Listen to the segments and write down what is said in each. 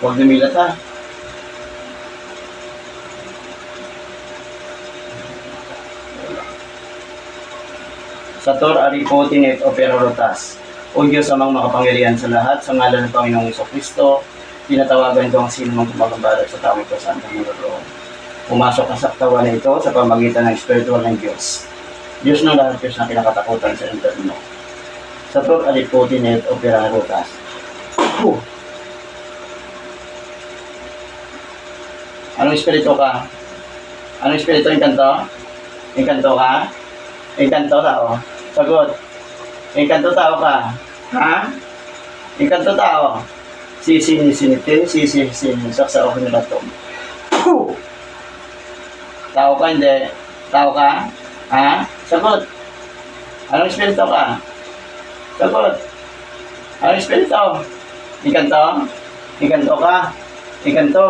Huwag dumilat ha. Sator aripo tinet opera rotas. O Diyos amang makapangyarihan sa lahat, sa ngalan ng Panginoong Kristo, tinatawagan ko ang sino mang gumagambala sa tao ito sa antang roon. Pumasok ka sa katawan na ito sa pamagitan ng spiritual ng Diyos. Diyos ng lahat, Diyos na kinakatakutan sa interno. Sator aripo tinet opera rotas. Anong espiritu ka? Anong espiritu? Engkanto? Engkanto ka? Engkanto tao? Sagot. Engkanto tao ka? Ha? Engkanto tao? Sisinitin, sisinisak sa okay nila ito. Tao ka, hindi? Tao ka? Ha? Sagot. Anong espiritu ka? Sagot. Anong espiritu? Engkanto? Engkanto ka? Engkanto?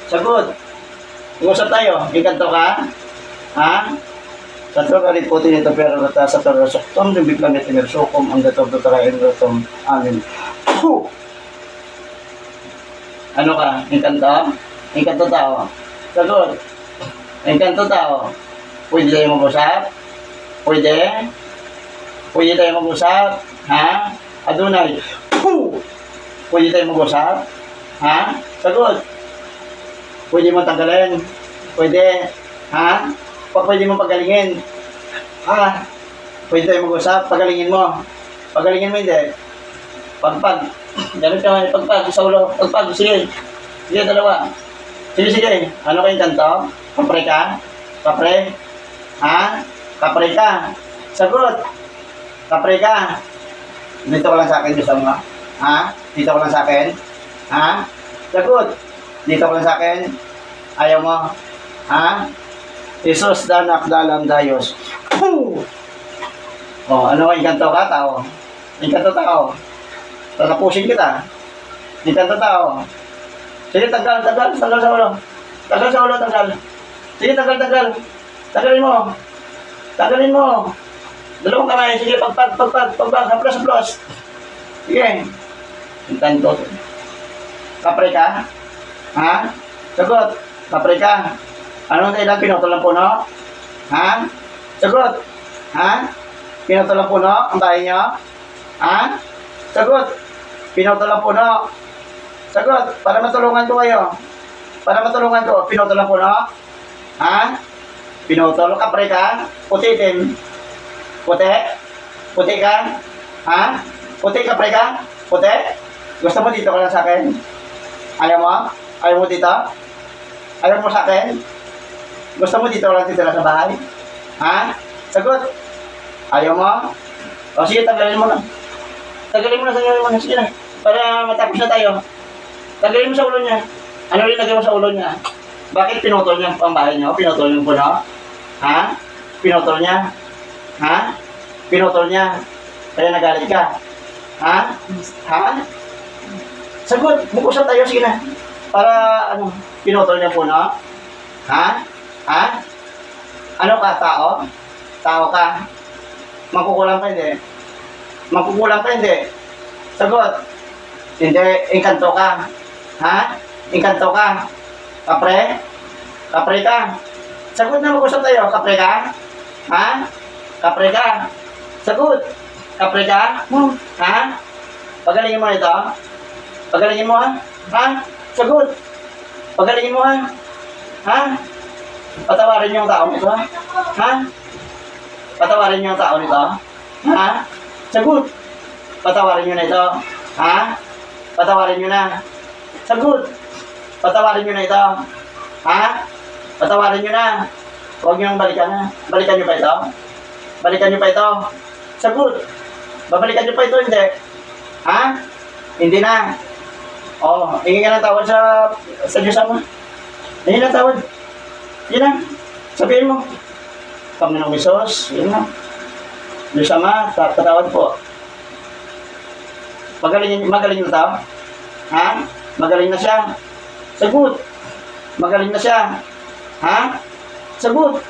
Sagot. Usap tayo. Engkanto ka? Ha? Sa trokalit po tinito pero rata sa torosoktom, biglang itinersokom, ang datog tutarain rotom. Amin. Ano ka? Engkanto? Engkanto tao? Sagot. Engkanto tao? Pwede tayo mag-usap? Pwede? Pwede tayo mag-usap? Ha? Adunay. Pwede tayo mag-usap? Ha? Sagot. Pwede mo tanggalin? Pwede? Ha? Pwede mo pagalingin? Ha? Pwede tayo mag-usap? Pagalingin mo? Pagalingin mo hindi? Pagpag. Ganun ka, pagpag sa ulo. Pagpag, sige. Sige, dalawa. Sige, sige. Ano kayong kanto? Kapre ka? Kapre? Ha? Kapre ka? Sagot. Kapre ka? Dito ka lang sa akin, gusto mo? Ha? Dito ka lang sa akin? Ha? Sagot. Dito ka lang sa akin? Ayaw mo? Ha? Isos danak dalam dayos. Oh, ano ang kanto ka, tao? Kanto tao. Tatapusin kita. Kanto tao. Sige, tanggal sa ulo. Tanggal sa ulo, tanggal. Sige, tanggal. Tanggalin mo. Tanggalin mo. Dalawang kamay. Sige, pagpag. Haplos. Sige. Kanto. Kapre ka? Ha? Sagot. Kapre ka? Anong kailan pinutol ng puno? Ha? Sagot. Ha? Pinutol ng puno ang bahay nyo? Ha? Sagot. Pinutol ng puno. Sagot. Para matulungan ko kayo. Para matulungan ko. Pinutol ng puno? Ha? Pinutol. Kapre ka? Puti din. Puti? Puti ka? Ha? Puti kapre ka? Puti? Gusto mo dito ka lang sa akin? Ayaw mo? Ayaw mo dito? Ayaw mo sa akin? Gusto mo dito lang titira sa bahay? Ha? Sagot. Ayaw mo? O sige, tanggalin mo na. Tanggalin mo na. Sige na. Para matapos na tayo. Tanggalin mo sa ulo niya. Ano rin lagay mo sa ulo niya? Bakit pinutol niya ang bahay niyo? Pinutol niyo po na? Ha? Pinutol niya? Ha? Pinutol niya? Kaya nagalit ka? Ha? Ha? Sagot. Mag-usap tayo. Sige na. Para ano? Pinutol niya po na? Ha? Ha? Ano ka, tao? Tao ka? Magkukulang ka, hindi? Magkukulang ka, hindi? Sagot. Hindi, engkanto ka. Ha? Engkanto ka. Kapre? Kapre ka. Sagot na mag-usap tayo. Kapre ka? Ha? Kapre ka. Sagot. Kapre ka? Ha? Pagalingin mo ito. Pagalingin mo, ha? Ha? Sagot. Pagalingin mo, ha? Ha? Patawarin niyo ang tao nito, ha? Ha? Patawarin niyo ang tao nito, ha? Sagot. Patawarin niyo na ito, ha? Patawarin niyo na. Sagot. Patawarin niyo na ito, ha? Patawarin niyo na. Huwag niyo balikan na. Balikan niyo pa ito? Balikan niyo pa ito? Sagot. Babalikan niyo pa ito, hindi? Ha? Hindi na. Oh, hingi ka ng tawad sa Diyos mo. Hingi ng tawad. Yan na. Sabihin mo. Panginoong Isos, yan na. Diyos Ama, tatawad po. Magaling na tao? Ha? Magaling na siya. Sagot. Magaling na siya. Ha? Sagot.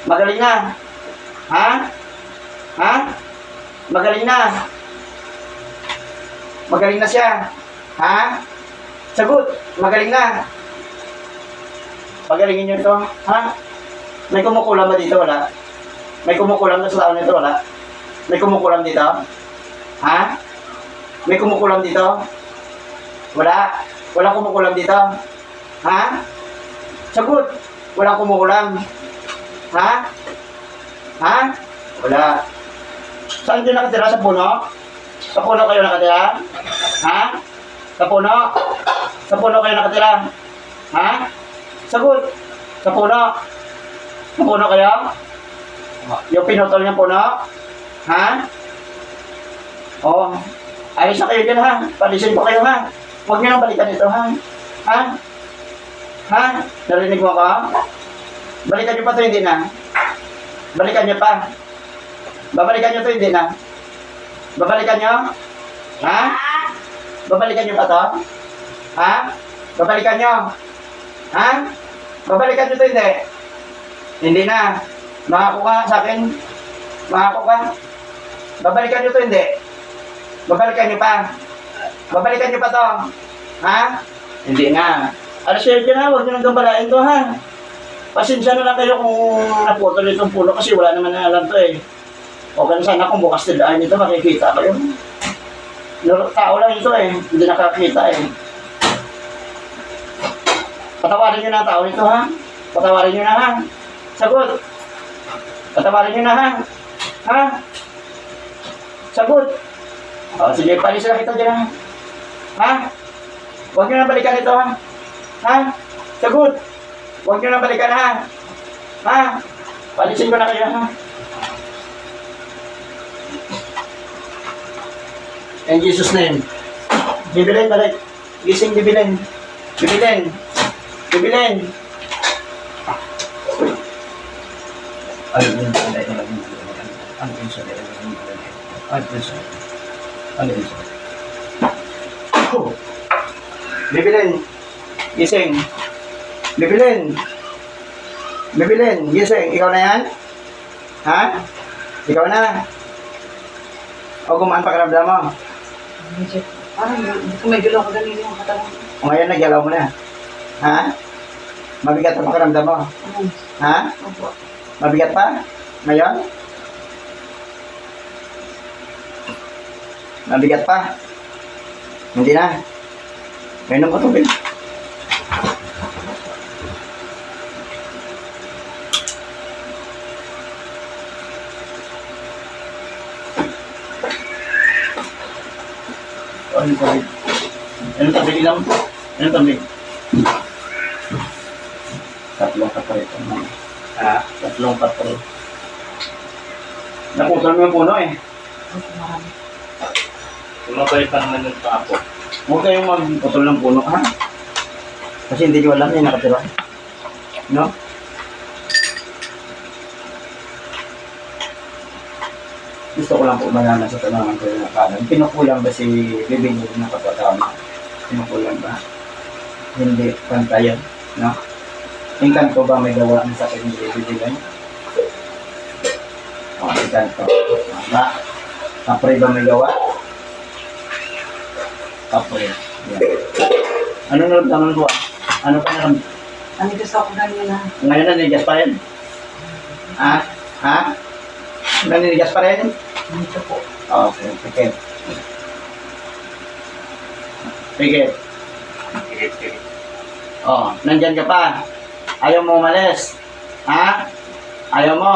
Magaling na. Ha? Ha? Magaling na. Magaling na siya. Ha? Sagot. Magaling na. Pagalingin nyo ito. Ha? May kumukulam ba dito? Wala. May kumukulam na sa taon nito? Wala. May kumukulam dito? Ha? May kumukulam dito? Wala. Walang kumukulam dito? Ha? Sagot. Walang kumukulam. Ha? Ha? Wala. Saan kayo nakatira? Sa puno? Sa puno kayo nakatira? Ha? Sa puno? Sa puno kayo nakatira? Ha? Sagot. Sa puno? Sa puno kayo? Yung pinutol niyang puno? Ha? Oo. Ayos na kayo dyan ha. Palisin ko kayo ha. Huwag niyo nang balikan ito ha. Ha? Ha? Narinig mo ako? Balikan niyo pa ito, hindi na. Balikan niyo pa. Babalikan niyo ito, hindi na. Babalikan niyo? Ha? Babalikan niyo pa ito? Ha? Babalikan niyo? Ha? Babalikan niyo ito, hindi? Hindi na. Mangako ka sa akin. Mangako ka. Babalikan niyo ito, hindi? Babalikan niyo pa. Babalikan niyo pa ito. Ha? Hindi na. Alas share na, huwag niyo nang gambalain to ha. Pasensya na lang kayo kung naputol itong puno kasi wala naman na alam to eh. O ganun sana kung bukas tilaan nito makikita kayo. Tao lang ito eh, hindi nakakita eh. Patawarin nyo na ang tao nito ha. Patawarin nyo na ha. Sagot. Patawarin nyo na ha. Ha? Sagot. O sige, palis na kita dyan ha. Ha? Huwag nyo na balikan ito ha. Ha? Sagot. Huwag nyo na balikan ha. Ha? Palisin ko na kayo ha. In Jesus' name. Bibilin, balik. Gising, bibilin. Bibilin. Bibilin. Bibilin. Gising. Bibilin. Bibilin. Gising. Ikaw na yan? Ha? Ikaw na? O gumaan pakiramdam mo? Parang hindi ko may galaw ko ganito yung katawan. O ngayon nagyalaw mo na. Ha? Mabigat ang pakiramdam mo? Ha? Opo. Mabigat pa? Ngayon? Mabigat pa? Hindi na. Ngayon mo tubig. Ano tabi? Ano tabi ilang? Ano tabi? Tatlong kapalit. Ha? Tatlong kapalit. Naputol mo yung puno eh. Marami. Tumabay pa naman yung papo. Huwag kayong magputol ng puno, ha? Kasi hindi nyo alam yung nakatira. No? Gusto ko lang po malaman sa tanangan ko yung nakalan. Pinukulang ba si Bibing ng kapatama? Pinukulang ba? Hindi pantayan, no? Yung kanto ba may gawa ng sakit ng Bibing? O, yung kanto. Ba? Kapre ba may gawa? Kapre. Yan. Ano naramdaman ko? Ano pa naramdaman? Nanigas ako ganyan na. Ngayon naninigas pa rin? Ha? Ha? Naninigas pa rin? Dito po. Okay, pikit. Pikit. Tigit-tigit. Oh, nandyan ka pa. Ayaw mo umalis. Ha? Ayaw mo.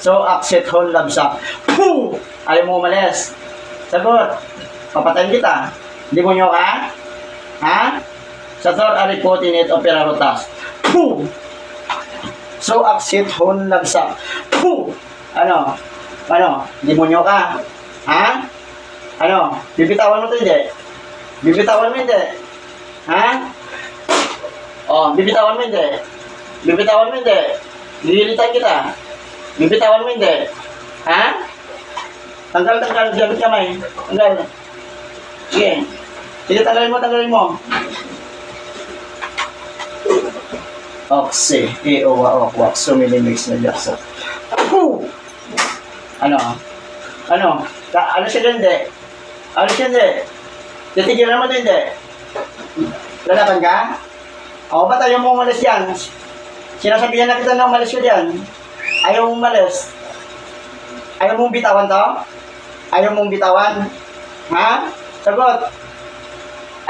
So, accept whole labsak. Puh! Ayaw mo umalis. Sagot. Papatayin kita. Demonyo ka? Ha? Sator aripotinit operarotas. Puh! So, accept whole labsak. Puh! Ano? Ano? Demonyo ka? Ha? Ano? Bibitawan mo ito hindi? Bibitawan mo hindi? Ha? Oh, bibitawan mo hindi? Bibitawan mo hindi? Lilitan kita. Bibitawan mo hindi? Ha? Tanggal, gamit kamay. Tanggal. Sige. Sige, tanggalin mo. Oxy. Eowa, okwak. Sumilimix na jaksa. Ano? Ano? Ano siya hindi? Ano siya hindi? Titigilan mo hindi? Lalaban ka? O, ba't ayaw mo umalis yan? Sinasabihan na kita na umalis ka dyan. Ayaw mong umalis. Ayaw mong bitawan to? Ayaw mong bitawan? Ha? Sagot.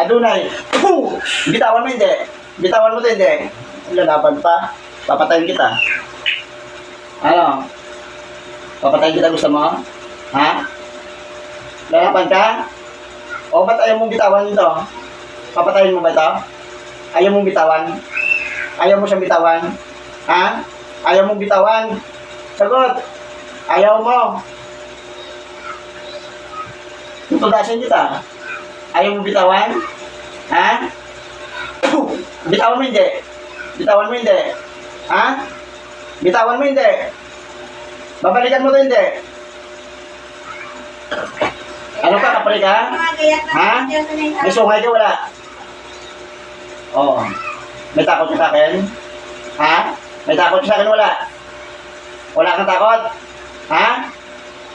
Adunay. Puh! Bitawan mo hindi. Bitawan mo to hindi. Lalaban pa. Papatayin kita. Ano? Papatayin kita, gusto mo? Ha? Lalaban ka? O ba't ayaw mong bitawan ito? Papatayin mo ba ito? Ayaw mong bitawan? Ayaw mo siyang bitawan? Ha? Ayaw mong bitawan? Sagot. Ayaw mo. Tutudasin kita. Ayaw mo bitawan? Ha? Bitawan mo hindi. Bitawan mo hindi. Ha? Bitawan mo hindi. Babalikan mo to hindi. Ano ka, kapre ka? Ha? May sungay ka, wala? Oo. May takot ka sa akin? Ha? May takot ka sa akin, wala? Wala kang takot? Ha?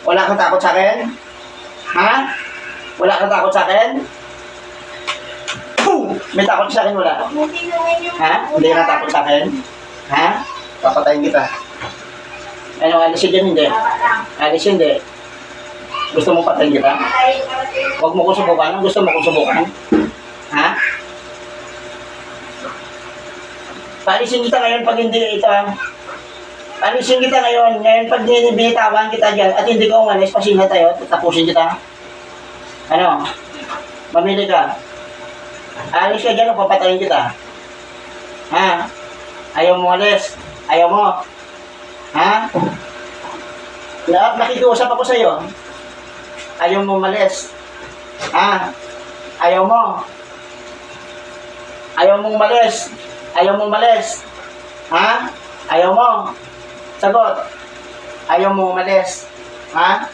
Wala kang takot sa akin? Ha? Wala kang takot sa akin? Boom! May takot sa akin, wala? Ha? Hindi ka natakot sa akin? Ha? Papatayin kita. Ano, alisin dyan, hindi? Alisin, hindi. Gusto mo patayin kita? Huwag mo ko subukan. Gusto mo ko subukan? Ha? Paalisin kita ngayon pag hindi ito. Paalisin kita ngayon. Ngayon pag binitawan kita dyan at hindi ka umalis, pasinga tayo. Tapusin kita. Ano? Mamili ka. Alis ka dyan o papatayin kita. Ha? Ayaw mo umalis. Ayaw mo. Ha? Nakikiusap ako sa'yo. Ayaw mo umalis. Ha? Ayaw mo. Ayaw mo umalis. Ayaw mo umalis. Ha? Ayaw mo. Sagot. Ayaw mo umalis. Ha?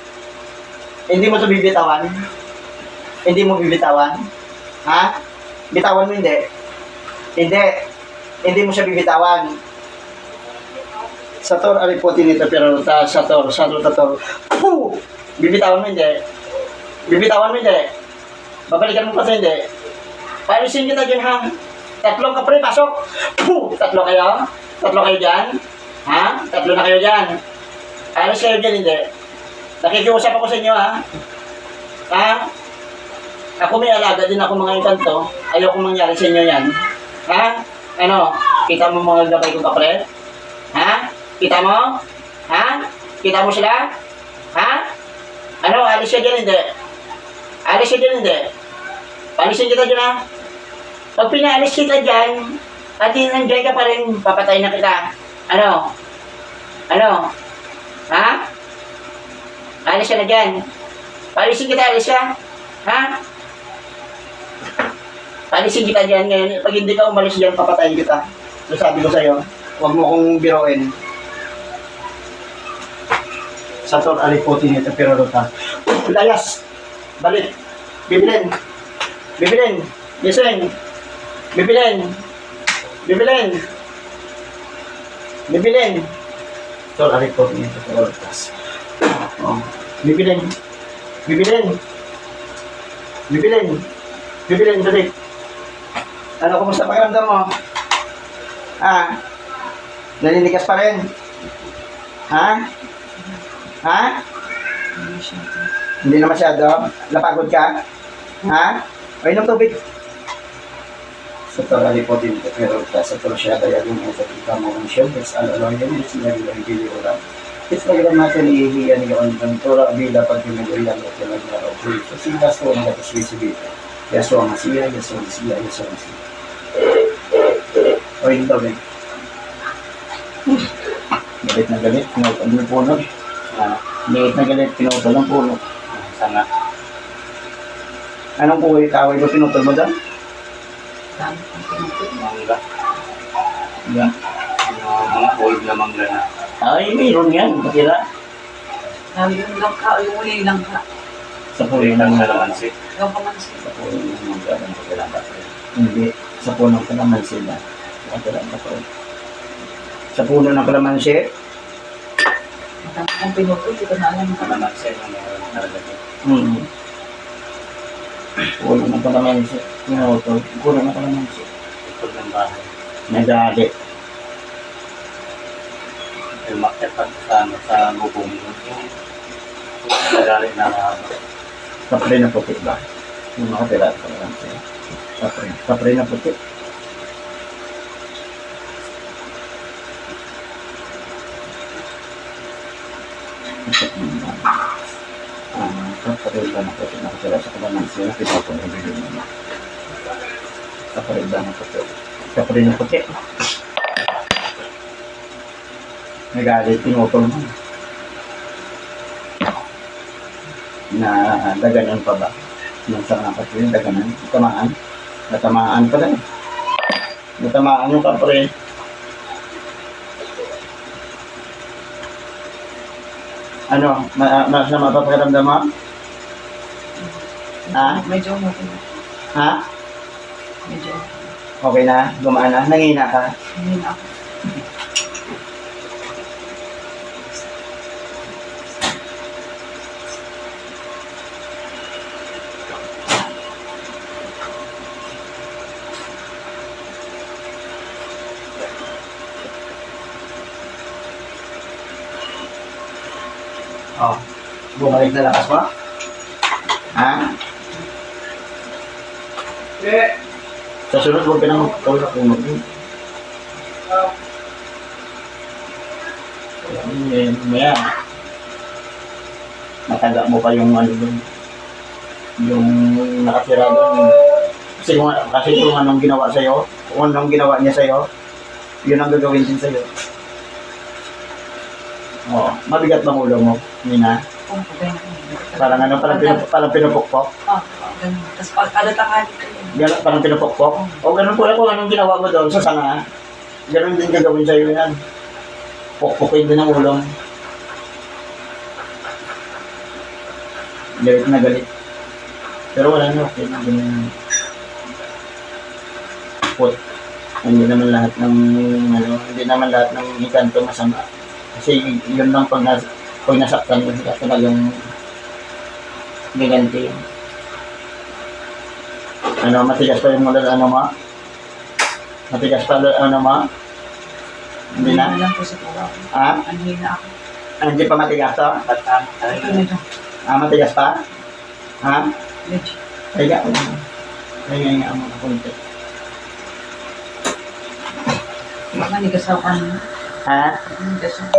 Hindi mo ito bibitawan? Hindi mo bibitawan? Ha? Bitawan mo hindi? Hindi. Hindi mo siya bibitawan. Sator, aliputin ito, pero sator. Puh! Bibitawan mo hindi? Bibitawan mo hindi? Babalikan mo pa ito hindi? Paalisin kita dyan, ha? Tatlong kapre, pasok! Puh! Tatlo kayo? Tatlo kayo dyan? Ha? Tatlo na kayo dyan? Alis kayo dyan, hindi? Nakikiusap ako sa inyo, ha? Ha? Ako may alaga din ako mga inkanto. Ayoko mangyari sa inyo yan. Ha? Ano? Kita mo mga gabay kong kapre? Ha? Kita mo? Ha? Kita mo sila? Ha? Ano? Alis ka dyan, hindi? Alis ka dyan, hindi? Palisin kita dyan, ha? Pag pinaalis kita dyan, at nandiyan ka pa rin, papatayin na kita. Ano? Ano? Ha? Alis ka na dyan. Palisin kita, alis ka? Ha? Palisin kita dyan ngayon. Pag hindi ka umalis dyan, papatayin kita. So sabi ko sa'yo, huwag mo kong biroin. Sator, aliputin ito, pero rota. Layas! Balik! Bibilin! Bibilin! Gising! Bibilin! Bibilin! Bibilin! Sator, aliputin ito, pero rota. Oh. Bibilin! Bibilin! Bibilin! Bibilin, balik! Ano, kumusta pakiramdam mo? Ha? Naninigas pa rin? Ha? Ha? Hindi na masyado? Napagod ka? Ha? O, inom tubig. Sa torali po din, pero sa torosya kaya yung kita mo ng siya, it's alaloy yan, it's nagawin bili ko lang. It's nagawin natin ihihiyan ng ang tora bila pag pinagawin mo ito naglaro. So, silas ko ang nataswisibita. Yaso ang asiya, yaso ang asiya, yaso ang asiya. O, inom tubig. Galit na galit, pinutol ng puno. Galit na galit, pinutol ng puno. Sana. Anong kuwi kaway ba pinutol mo doon? Dami kong pinutol. Mangga. Yan. Mga old na mangga na. Ay, mayroon yan. Matira. Dami yung langka, yung uli langka. Sa puno Kulitan ng sa lamansi. Yung kamansi. Sa puno ng mga kailangan. Hindi. Sa puno ng kalamansi na. Sa puno ng kalamansi. Dami kong pinutol, hindi ko na alam. Lamansi na meron talaga. Kulang na pala man siya. Pinutol. Kulang na pala man siya. Ikot ng bahay. Nagalit. Ay, umakyat pa sa, ano, sa bubong. Nagali na haba. Kapre na puti ba? Yung mga pirato pa lang siya. Kapre na puti. Kapre ba na puti? Nakatira sa kalamansi. Nakita ko na video mo. Kapre ba na puti? Kapre na puti. Nagalit, pinutol mo. Na daganan pa ba? Yung sa mga kapre, daganan. Tamaan. Natamaan pa lang. Natamaan yung kapre. Ano? Masama pa pakiramdam mo? Ha? Medyo okay na. Ha? Medyo Okay na? Gumaan na? Nangina ka? hindi na ako. Oh. Bumalik na lakas mo? Ha? Sa sunod, huwag ka na magkawala kung mag-in. Maya, nataga mo pa yung ano doon. Yung nakatira doon. Kasi kung anong ginawa sa'yo, kung anong ginawa niya sa'yo, yun ang gagawin din sa'yo. Oh, mabigat bang ulo mo, Nina? Kung pagay na ako. Parang ano, parang pinupukpok. Ganun. Tapos pag kada tanghali ko yun. Ganun, parang pinupukpok. O ganun po kung anong ginawa mo doon sa sanga. Ganun din gagawin sa'yo yan. Pukpukin din ang ulo. Galit na galit. Pero wala na, okay. Ganun. Put. Hindi naman lahat ng, ano, hindi naman lahat ng ikanto masama. Kasi yun lang pag nasaktan mo sila talagang giganti yun. Ano, matigas pa yung mula, ano mo? Matigas pa, ano mo? Hindi na? Hindi lang po siguro. Ha? Hindi na ako. Hindi pa matigas to? Ito medyo. Matigas pa? Ha? Medyo. Kaya, kaya mo na konti. Manigas ako ano. Ha? Manigas ako.